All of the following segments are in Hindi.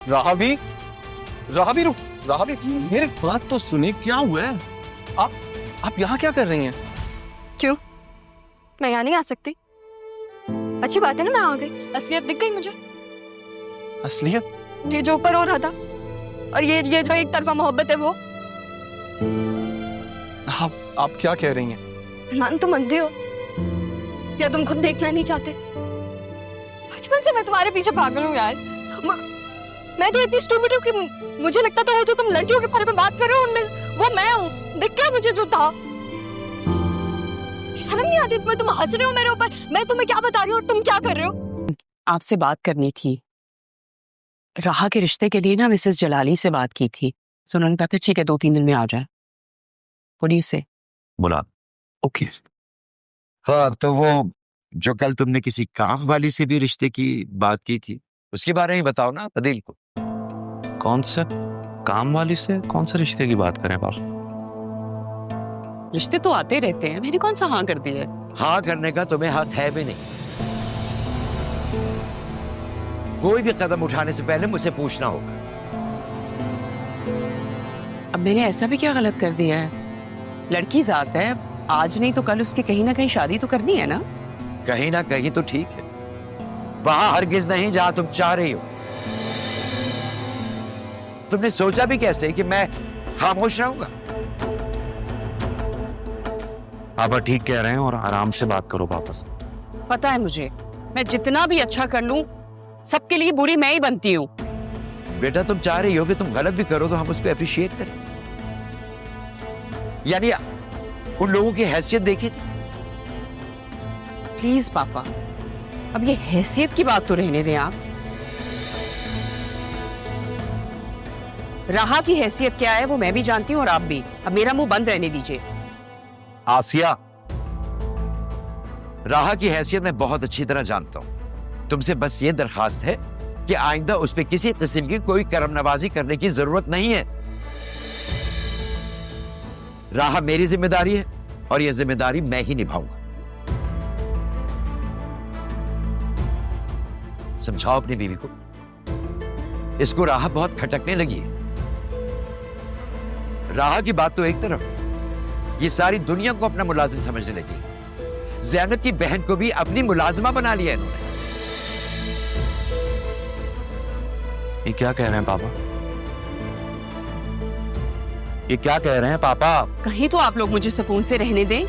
राहावी, राहावी रुक, राहावी मेरी बात तो सुनिए, क्या हुआ है? आप यहाँ क्या कर रही हैं? क्यों? मैं यहाँ नहीं आ सकती? अच्छी बात है ना, मैं आ गई। असलियत दिख गई मुझे। असलियत? ये जो ऊपर हो रहा था और ये जो एक तरफा मोहब्बत है वो। आप क्या कह रही हैं? मान तो मनते हो या तुम खुद देखना नहीं चाहते? बचपन से मैं तुम्हारे पीछे पागल हूँ यार। मैं तो इतनी स्टूपिड हूँ कि मुझे लगता था वो जो तुम लड़कियों के बारे में बात कर रहे हो उनमें वो मैं हूँ। दिख गया मुझे जो था। शर्म नहीं आती तुम्हें? तुम हंस रहे हो मेरे ऊपर, मैं तुम्हें क्या बता रही हूँ और तुम क्या कर रहे हो? आपसे बात करनी थी। राहा के रिश्ते के लिए ना मिसेस जलाली से बात की थी, तो उन्होंने कहा ठीक है 2-3 दिन में आ जाए। व्हाट डू यू से? बोला ओके। हाँ, तो वो जो कल तुमने किसी काम वाली से भी रिश्ते की बात की थी, उसके बारे में बताओ ना अदील को। कौन से काम वाली से कौन से रिश्ते की बात करें पापा? रिश्ते तो आते रहते हैं, मैंने कौन सा हाँ कर दिया है? हाँ करने का तुम्हें हक है भी नहीं। कोई भी कदम उठाने से पहले मुझसे पूछना होगा। अब मैंने ऐसा भी क्या गलत कर दिया है? लड़की जात है, आज नहीं तो कल उसकी कहीं ना कहीं शादी तो करनी है ना। कहीं ना कहीं तो ठीक है, वहां हरगिज नहीं जहां तुम चाह रही हो। तुमने सोचा भी कैसे कि मैं खामोश रहूंगा? पापा ठीक कह रहे हैं और आराम से बात करो पापा से। पता है मुझे, मैं जितना भी अच्छा कर लूं सबके लिए बुरी मैं ही बनती हूँ। बेटा तुम चाह रही हो कि तुम गलत भी करो तो हम उसको अप्रिशिएट करें, यानी उन लोगों की हैसियत देखी थी। प्लीज पापा, अब ये हैसियत की बात तो रहने दें आप। राहा की हैसियत क्या है वो मैं भी जानती हूँ और आप भी। अब मेरा मुंह बंद रहने दीजिए। आसिया, राहा की हैसियत मैं बहुत अच्छी तरह जानता हूं। तुमसे बस ये दरखास्त है कि आइंदा उस पे किसी किस्म की कोई करम नवाजी करने की जरूरत नहीं है। राहा मेरी जिम्मेदारी है और यह जिम्मेदारी मैं ही निभाऊंगा। समझाओ अपनी बीवी को, इसको राहा बहुत खटकने लगी है। राहा की बात तो एक तरफ, ये सारी दुनिया को अपना मुलाजिम समझने लगी। ज़ैनब की बहन को भी अपनी मुलाजिमा बना लिया इन्होंने। ये क्या कह रहे हैं पापा? ये क्या कह रहे हैं पापा? कहीं तो आप लोग मुझे सुकून से रहने दें।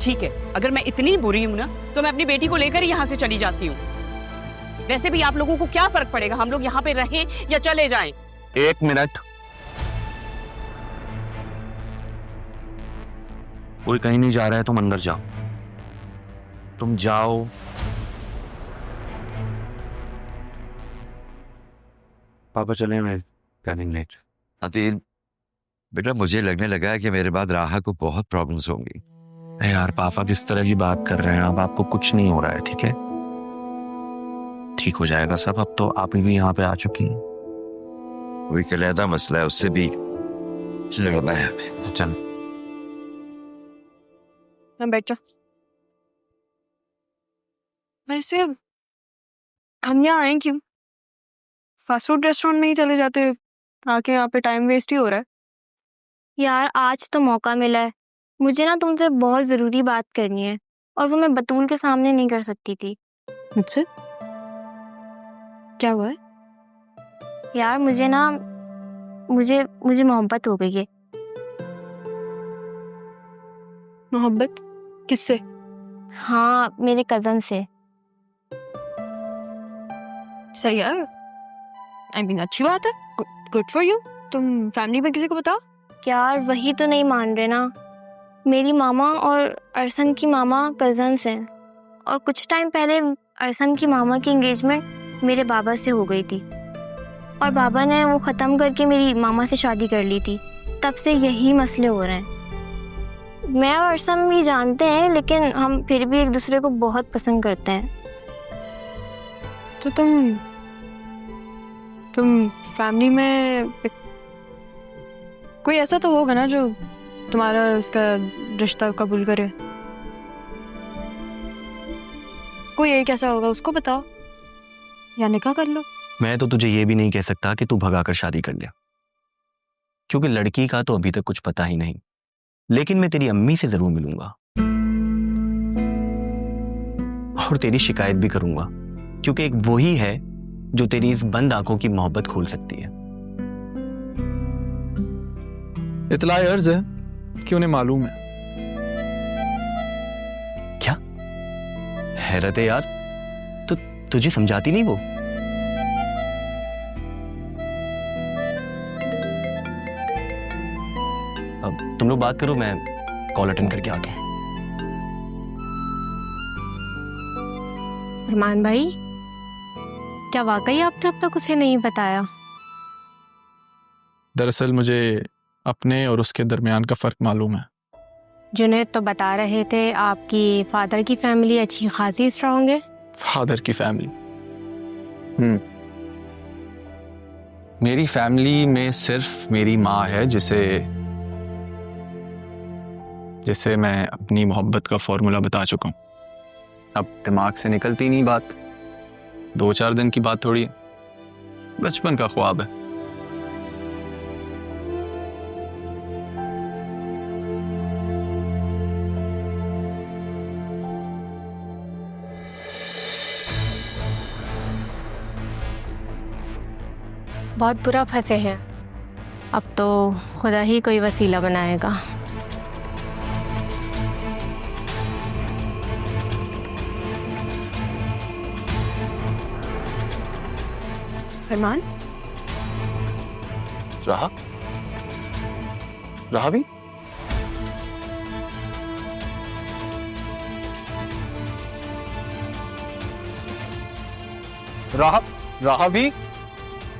ठीक है, अगर मैं इतनी बुरी हूं ना तो मैं अपनी बेटी को लेकर ही यहां से चली जाती हूँ। वैसे भी आप लोगों को क्या फर्क पड़ेगा, हम लोग यहाँ पे रहें या चले जाएं? 1 मिनट, कोई कहीं नहीं जा रहा है, तुम अंदर जाओ। तुम जाओ। पापा चले, मैं टर्निंग लेट। अदील बेटा, मुझे लगने लगा है कि मेरे बाद राहा को बहुत प्रॉब्लम्स होंगी। अरे यार पापा किस तरह की बात कर रहे हैं? अब आपको कुछ नहीं हो रहा है, ठीक है? ठीक हो जाएगा सब। अब तो आप भी यहाँ पे आ चुकी हैं। कोई कलैदा मसला है, उससे भी लड़ना है हमें। चल मैं बैठ जा। वैसे हम यहाँ आए क्यों? फास्ट फूड रेस्टोरेंट में ही चले जाते, आके यहाँ पे टाइम वेस्ट ही हो रहा है। यार आज तो मौका मिला है, मुझे ना तुमसे बहुत ज़रूरी बात करनी है और वो मैं बतूल के सामने नहीं कर सकती थी। मुझसे? क्या हुआ है? यार मुझे ना मुझे मोहब्बत हो गई है। मोहब्बत? किससे? हाँ, मेरे कज़न से। सही है, आई मीन अच्छी बात है, गुड फॉर यू। तुम फैमिली में किसी को बताओ? यार वही तो नहीं मान रहे ना। मेरी मामा और अरसन की मामा कज़न्स हैं और कुछ टाइम पहले अरसन की मामा की एंगेजमेंट मेरे बाबा से हो गई थी और बाबा ने वो ख़त्म करके मेरी मामा से शादी कर ली थी। तब से यही मसले हो रहे हैं। मैं और अरसन भी जानते हैं लेकिन हम फिर भी एक दूसरे को बहुत पसंद करते हैं। तो तुम फैमिली में कोई ऐसा तो होगा ना जो तुम्हारा उसका रिश्ता कबूल करे। कोई एक ऐसा होगा, उसको बताओ या निकाह कर लो। मैं तो तुझे ये भी नहीं कह सकता कि तू भगाकर शादी कर लिया, क्योंकि लड़की का तो अभी तक कुछ पता ही नहीं। लेकिन मैं तेरी अम्मी से जरूर मिलूंगा और तेरी शिकायत भी करूंगा, क्योंकि एक वही है जो तेरी इस बंद आंखों की मोहब्बत खोल सकती है। इतला अर्ज है कि उन्हें मालूम है। क्या हैरत है यार, तो तुझे समझाती नहीं वो? अब तुम लोग बात करो, मैं कॉल अटेंड करके आता हूँ। अरमान भाई, क्या वाकई आपने अब तक उसे नहीं बताया? दरअसल मुझे अपने और उसके दरमियान का फ़र्क मालूम है। जुनैद तो बता रहे थे आपकी फादर की फैमिली अच्छी खासी स्ट्रांग है। फादर की फैमिली? मेरी फैमिली में सिर्फ मेरी माँ है जिसे मैं अपनी मोहब्बत का फॉर्मूला बता चुका हूँ। अब दिमाग से निकलती नहीं बात। 2-4 दिन की बात थोड़ी है, बचपन का ख्वाब है। बहुत बुरा फंसे हैं, अब तो खुदा ही कोई वसीला बनाएगा। अरमान, रहा भी?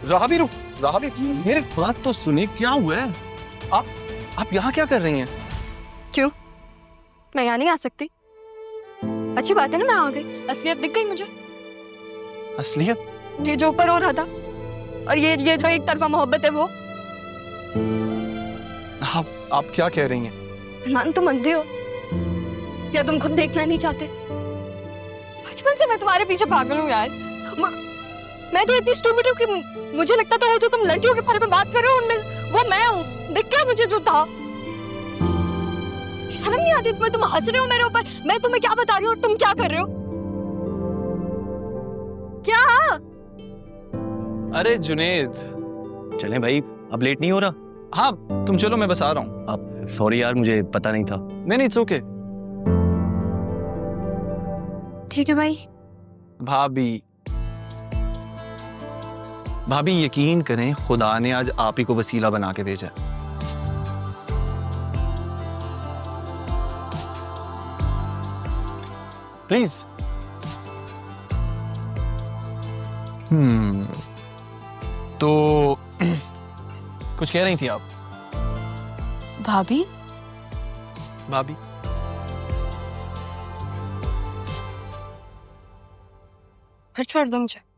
रहा भी मेरे बात तो सुनिए, क्या हुआ है? आप यहाँ क्या कर रही हैं? क्यों? मैं यहाँ नहीं आ सकती? अच्छी बात है ना, मैं आ गई। असलियत दिख गई मुझे। असलियत? ये जो ऊपर हो रहा था और ये जो एक तरफा मोहब्बत है वो। आप क्या कह रही हैं? अरमान, तुम अंधे हो या तुम खुद देखना नहीं चाहते? बचपन से मैं तुम्हारे पीछे पागल हूँ यार। मैं तो इतनी स्टूपिड हूँ कि मुझे लगता था वो जो तुम लड़कियों के बारे में बात कर रहे हो उनमें वो मैं हूँ। दिख गया मुझे जो था। शर्म नहीं आती तुम्हें? तुम हंस रहे हो मेरे ऊपर, मैं तुम्हें क्या बता रही हूँ और तुम क्या कर रहे हो? क्या? अरे जुनेद, चलें भाई, अब लेट नहीं हो रहा? हाँ तुम चलो, मैं बस आ रहा हूँ। अब सॉरी यार, मुझे पता नहीं था। नहीं, इट्स ओके। ठीक है भाई। भाभी यकीन करें, खुदा ने आज आप ही को वसीला बना के भेजा। प्लीज। तो कुछ कह रही थी आप? भाभी, फिर छोड़ दो मुझे।